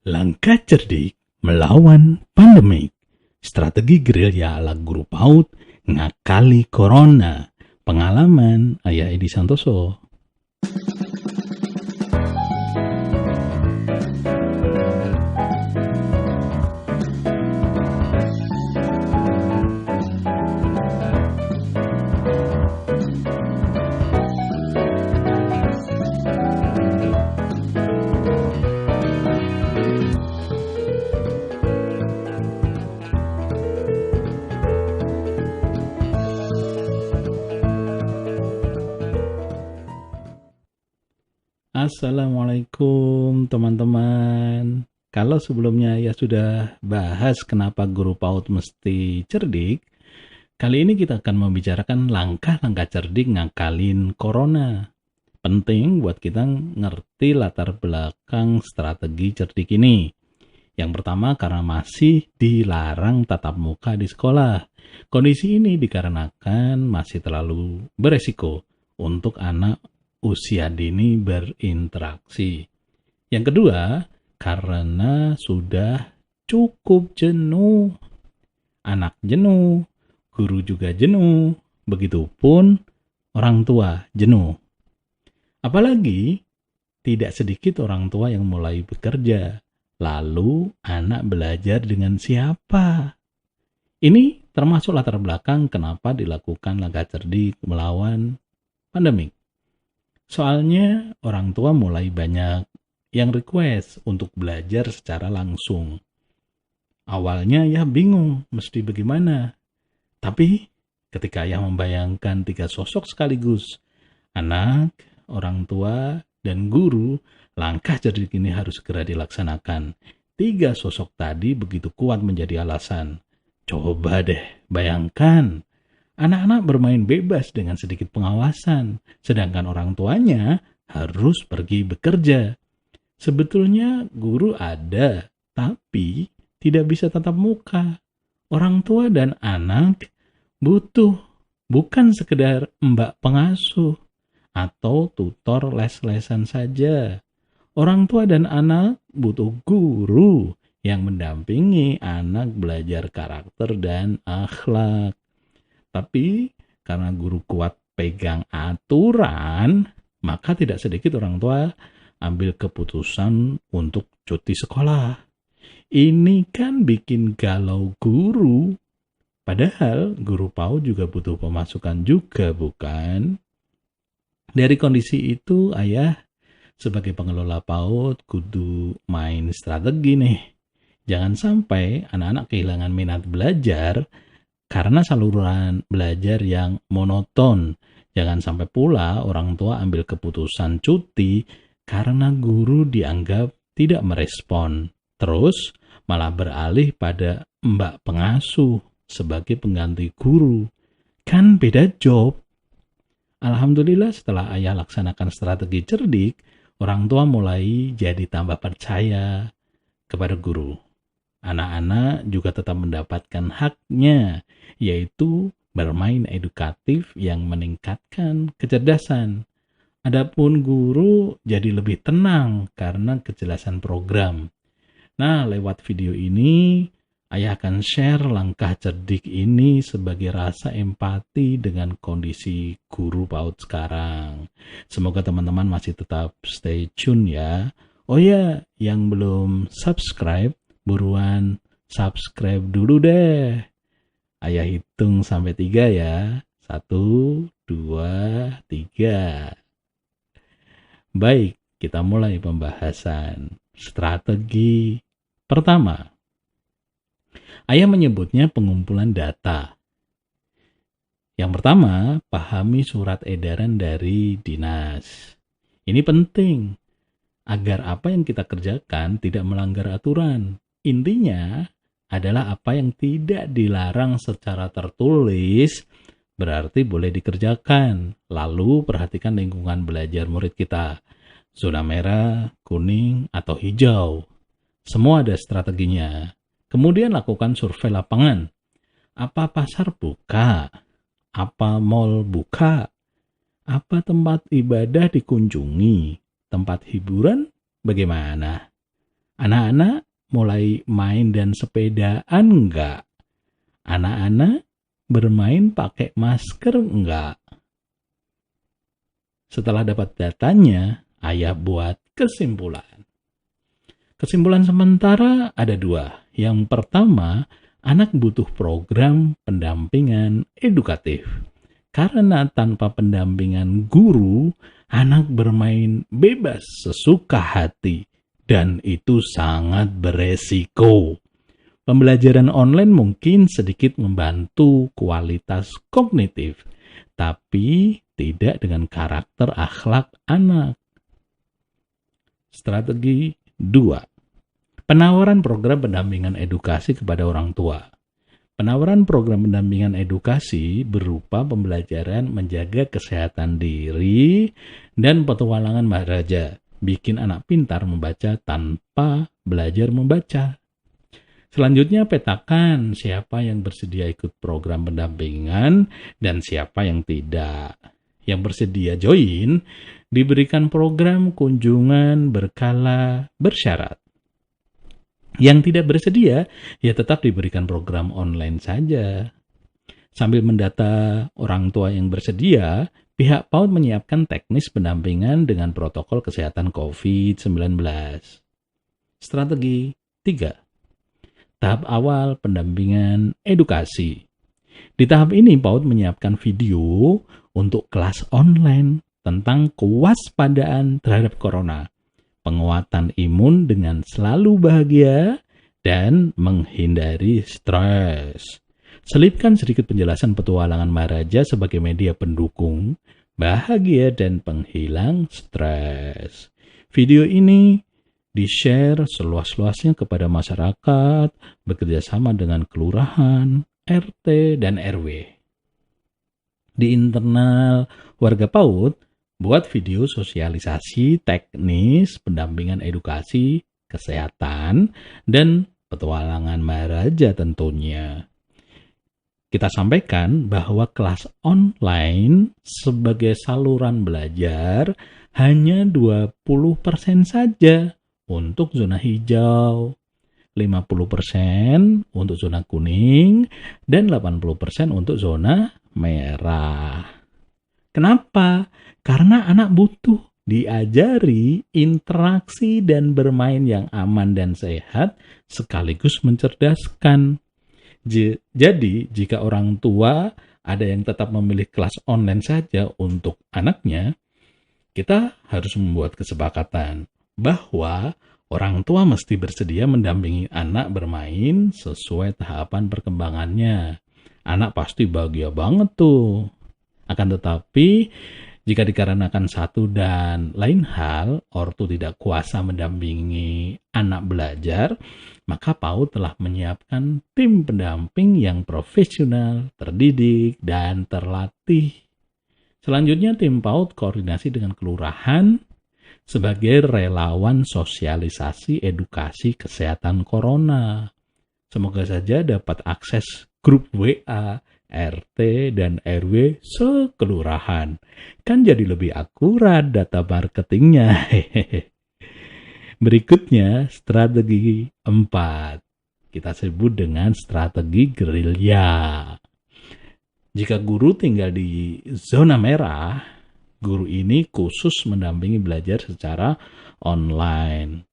Langkah cerdik melawan pandemik. Strategi gerilya ala guru PAUD ngakali corona. Pengalaman Ayah Edi Santoso. Assalamualaikum teman-teman. Kalau sebelumnya ya sudah bahas kenapa guru PAUD mesti cerdik, kali ini kita akan membicarakan langkah-langkah cerdik ngakalin corona. Penting buat kita ngerti latar belakang strategi cerdik ini. Yang pertama karena masih dilarang tatap muka di sekolah. Kondisi ini dikarenakan masih terlalu beresiko untuk anak usia dini berinteraksi. Yang kedua, karena sudah cukup jenuh. Anak jenuh, guru juga jenuh, begitupun orang tua jenuh. Apalagi tidak sedikit orang tua yang mulai bekerja. Lalu anak belajar dengan siapa? Ini termasuk latar belakang kenapa dilakukan langkah cerdik melawan pandemik. Soalnya orang tua mulai banyak yang request untuk belajar secara langsung. Awalnya ya bingung mesti bagaimana. Tapi ketika ayah membayangkan 3 sosok sekaligus, anak, orang tua, dan guru, langkah cerdik ini harus segera dilaksanakan. 3 sosok tadi begitu kuat menjadi alasan. Coba deh bayangkan, anak-anak bermain bebas dengan sedikit pengawasan, sedangkan orang tuanya harus pergi bekerja. Sebetulnya guru ada, tapi tidak bisa tatap muka. Orang tua dan anak butuh bukan sekedar mbak pengasuh atau tutor les-lesan saja. Orang tua dan anak butuh guru yang mendampingi anak belajar karakter dan akhlak. Tapi karena guru kuat pegang aturan, maka tidak sedikit orang tua ambil keputusan untuk cuti sekolah. Ini kan bikin galau guru. Padahal guru PAUD juga butuh pemasukan juga, bukan? Dari kondisi itu, ayah sebagai pengelola PAUD kudu main strategi nih. Jangan sampai anak-anak kehilangan minat belajar karena saluran belajar yang monoton. Jangan sampai pula orang tua ambil keputusan cuti karena guru dianggap tidak merespon. Terus malah beralih pada mbak pengasuh sebagai pengganti guru. Kan beda job. Alhamdulillah setelah ayah laksanakan strategi cerdik, orang tua mulai jadi tambah percaya kepada guru. Anak-anak juga tetap mendapatkan haknya, yaitu bermain edukatif yang meningkatkan kecerdasan. Adapun guru jadi lebih tenang karena kejelasan program. Nah, lewat video ini, ayah akan share langkah cerdik ini sebagai rasa empati dengan kondisi guru PAUD sekarang. Semoga teman-teman masih tetap stay tune ya. Oh ya, yang belum subscribe, buruan subscribe dulu deh. Ayah hitung sampai 3 ya. 1, 2, 3. Baik, kita mulai pembahasan. Strategi pertama. Ayah menyebutnya pengumpulan data. Yang pertama, pahami surat edaran dari dinas. Ini penting agar apa yang kita kerjakan tidak melanggar aturan. Intinya adalah apa yang tidak dilarang secara tertulis berarti boleh dikerjakan. Lalu perhatikan lingkungan belajar murid kita. Zona merah, kuning, atau hijau. Semua ada strateginya. Kemudian lakukan survei lapangan. Apa pasar buka? Apa mall buka? Apa tempat ibadah dikunjungi? Tempat hiburan bagaimana? Anak-anak mulai main dan sepedaan enggak? Anak-anak bermain pakai masker enggak? Setelah dapat datanya, ayah buat kesimpulan. Kesimpulan sementara ada dua. Yang pertama, anak butuh program pendampingan edukatif. Karena tanpa pendampingan guru, anak bermain bebas sesuka hati. Dan itu sangat beresiko. Pembelajaran online mungkin sedikit membantu kualitas kognitif, tapi tidak dengan karakter akhlak anak. Strategi 2. Penawaran program pendampingan edukasi kepada orang tua. Penawaran program pendampingan edukasi berupa pembelajaran menjaga kesehatan diri dan petualangan maharaja, bikin anak pintar membaca tanpa belajar membaca. Selanjutnya petakan siapa yang bersedia ikut program pendampingan dan siapa yang tidak. Yang bersedia join diberikan program kunjungan berkala bersyarat. Yang tidak bersedia, ya tetap diberikan program online saja. Sambil mendata orang tua yang bersedia, pihak PAUD menyiapkan teknis pendampingan dengan protokol kesehatan COVID-19. Strategi 3. Tahap awal pendampingan edukasi. Di tahap ini, PAUD menyiapkan video untuk kelas online tentang kewaspadaan terhadap corona, penguatan imun dengan selalu bahagia, dan menghindari stres. Selipkan sedikit penjelasan petualangan Maharaja sebagai media pendukung, bahagia, dan penghilang stres. Video ini di-share seluas-luasnya kepada masyarakat, bekerjasama dengan kelurahan, RT, dan RW. Di internal warga PAUD, buat video sosialisasi teknis pendampingan edukasi, kesehatan, dan petualangan Maharaja tentunya. Kita sampaikan bahwa kelas online sebagai saluran belajar hanya 20% saja untuk zona hijau, 50% untuk zona kuning, dan 80% untuk zona merah. Kenapa? Karena anak butuh diajari interaksi dan bermain yang aman dan sehat sekaligus mencerdaskan. Jadi, jika orang tua ada yang tetap memilih kelas online saja untuk anaknya, kita harus membuat kesepakatan bahwa orang tua mesti bersedia mendampingi anak bermain sesuai tahapan perkembangannya. Anak pasti bahagia banget tuh. Akan tetapi, jika dikarenakan satu dan lain hal, ortu tidak kuasa mendampingi anak belajar, maka PAUD telah menyiapkan tim pendamping yang profesional, terdidik, dan terlatih. Selanjutnya, tim PAUD koordinasi dengan kelurahan sebagai relawan sosialisasi edukasi kesehatan corona. Semoga saja dapat akses grup WA, RT, dan RW sekelurahan. Kan jadi lebih akurat data marketingnya. Berikutnya, strategi 4. Kita sebut dengan strategi gerilya. Jika guru tinggal di zona merah, guru ini khusus mendampingi belajar secara online.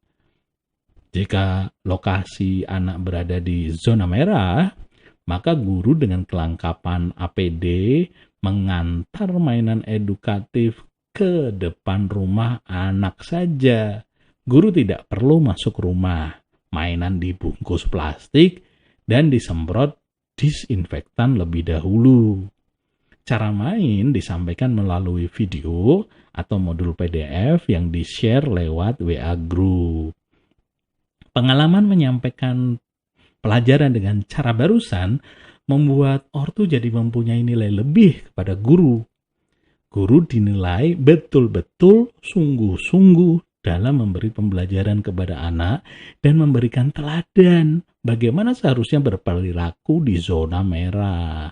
Jika lokasi anak berada di zona merah, maka guru dengan kelengkapan APD mengantar mainan edukatif ke depan rumah anak saja. Guru tidak perlu masuk rumah. Mainan dibungkus plastik dan disemprot disinfektan lebih dahulu. Cara main disampaikan melalui video atau modul PDF yang di-share lewat WA Group. Pengalaman menyampaikan pelajaran dengan cara barusan membuat ortu jadi mempunyai nilai lebih kepada guru. Guru dinilai betul-betul sungguh-sungguh dalam memberi pembelajaran kepada anak dan memberikan teladan bagaimana seharusnya berperilaku di zona merah.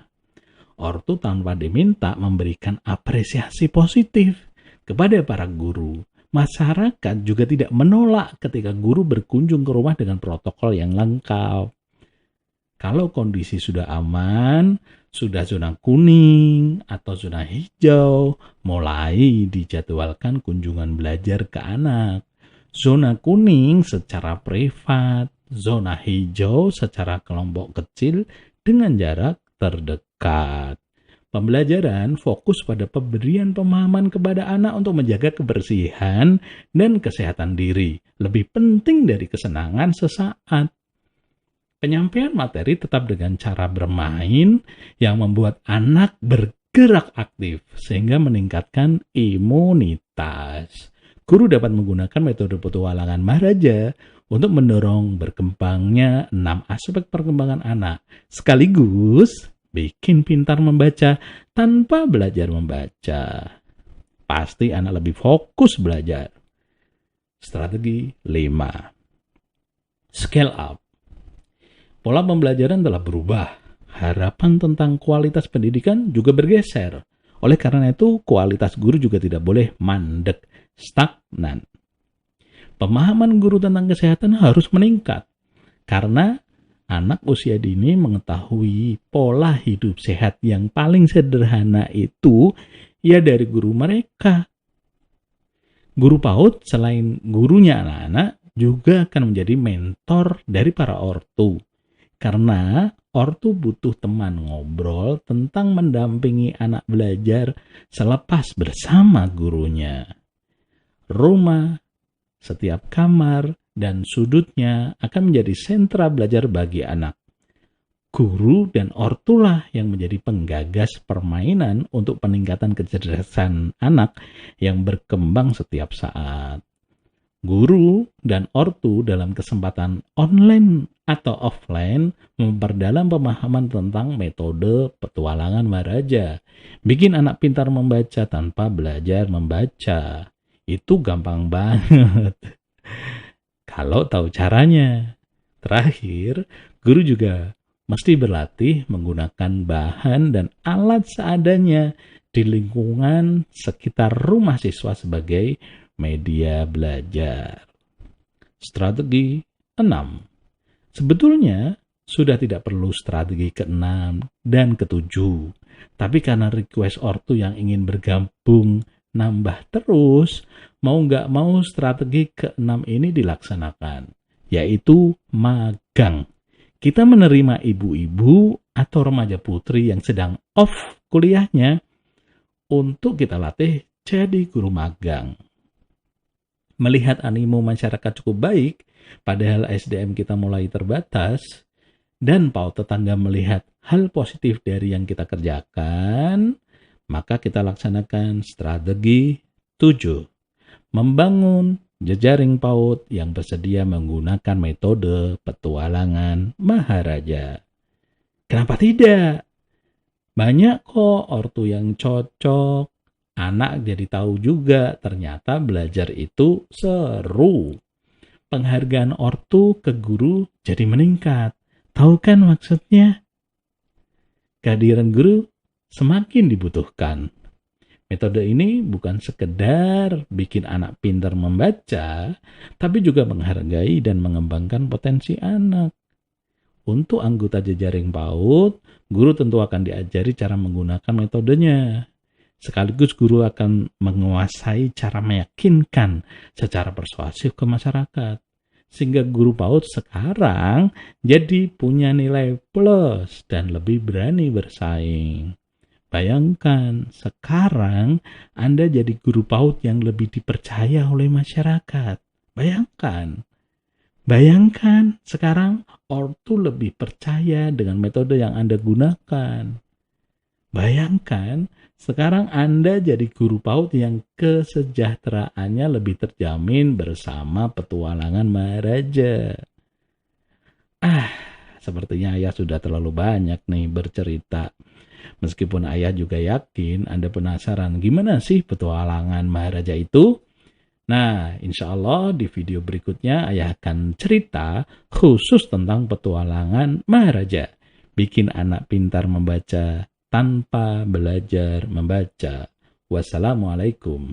Ortu tanpa diminta memberikan apresiasi positif kepada para guru, Masyarakat juga tidak menolak ketika guru berkunjung ke rumah dengan protokol yang lengkap. Kalau kondisi sudah aman, sudah zona kuning atau zona hijau, mulai dijadwalkan kunjungan belajar ke anak. Zona kuning secara privat, zona hijau secara kelompok kecil dengan jarak terdekat. Pembelajaran fokus pada pemberian pemahaman kepada anak untuk menjaga kebersihan dan kesehatan diri, lebih penting dari kesenangan sesaat. Penyampaian materi tetap dengan cara bermain yang membuat anak bergerak aktif sehingga meningkatkan imunitas. Guru dapat menggunakan metode petualangan Maharaja untuk mendorong berkembangnya 6 aspek perkembangan anak, sekaligus bikin pintar membaca tanpa belajar membaca. Pasti anak lebih fokus belajar. Strategi 5. Scale up. Pola pembelajaran telah berubah. Harapan tentang kualitas pendidikan juga bergeser. Oleh karena itu, kualitas guru juga tidak boleh mandek, stagnan. Pemahaman guru tentang kesehatan harus meningkat. Karena anak usia dini mengetahui pola hidup sehat yang paling sederhana itu ya dari guru mereka. Guru PAUD selain gurunya anak-anak juga akan menjadi mentor dari para ortu. Karena ortu butuh teman ngobrol tentang mendampingi anak belajar selepas bersama gurunya. Rumah, setiap kamar, dan sudutnya akan menjadi sentra belajar bagi anak. Guru dan ortulah yang menjadi penggagas permainan untuk peningkatan kecerdasan anak yang berkembang setiap saat. Guru dan ortu dalam kesempatan online atau offline memperdalam pemahaman tentang metode petualangan Maharaja. Bikin anak pintar membaca tanpa belajar membaca. Itu gampang banget. Kalau tahu caranya. Terakhir, guru juga mesti berlatih menggunakan bahan dan alat seadanya di lingkungan sekitar rumah siswa sebagai media belajar. Strategi 6. Sebetulnya sudah tidak perlu strategi ke-6 dan ke-7. Tapi karena request ortu yang ingin bergabung nambah terus, mau nggak mau strategi ke-6 ini dilaksanakan, yaitu magang. Kita menerima ibu-ibu atau remaja putri yang sedang off kuliahnya untuk kita latih jadi guru magang. Melihat animo masyarakat cukup baik, padahal SDM kita mulai terbatas, dan PAUD tetangga melihat hal positif dari yang kita kerjakan, maka kita laksanakan strategi 7. Membangun jejaring PAUD yang bersedia menggunakan metode petualangan Maharaja. Kenapa tidak? Banyak kok ortu yang cocok. Anak jadi tahu juga ternyata belajar itu seru. Penghargaan ortu ke guru jadi meningkat. Tahu kan maksudnya? Kehadiran guru semakin dibutuhkan. Metode ini bukan sekedar bikin anak pintar membaca, tapi juga menghargai dan mengembangkan potensi anak. Untuk anggota jejaring PAUD, guru tentu akan diajari cara menggunakan metodenya. Sekaligus guru akan menguasai cara meyakinkan secara persuasif ke masyarakat. Sehingga guru PAUD sekarang jadi punya nilai plus dan lebih berani bersaing. Bayangkan, sekarang Anda jadi guru PAUD yang lebih dipercaya oleh masyarakat. Bayangkan, sekarang ortu lebih percaya dengan metode yang Anda gunakan. Bayangkan, sekarang Anda jadi guru PAUD yang kesejahteraannya lebih terjamin bersama petualangan Maharaja. Sepertinya ayah sudah terlalu banyak nih bercerita. Meskipun ayah juga yakin Anda penasaran gimana sih petualangan Maharaja itu? Nah, insya Allah di video berikutnya ayah akan cerita khusus tentang petualangan Maharaja. Bikin anak pintar membaca tanpa belajar membaca. Wassalamualaikum.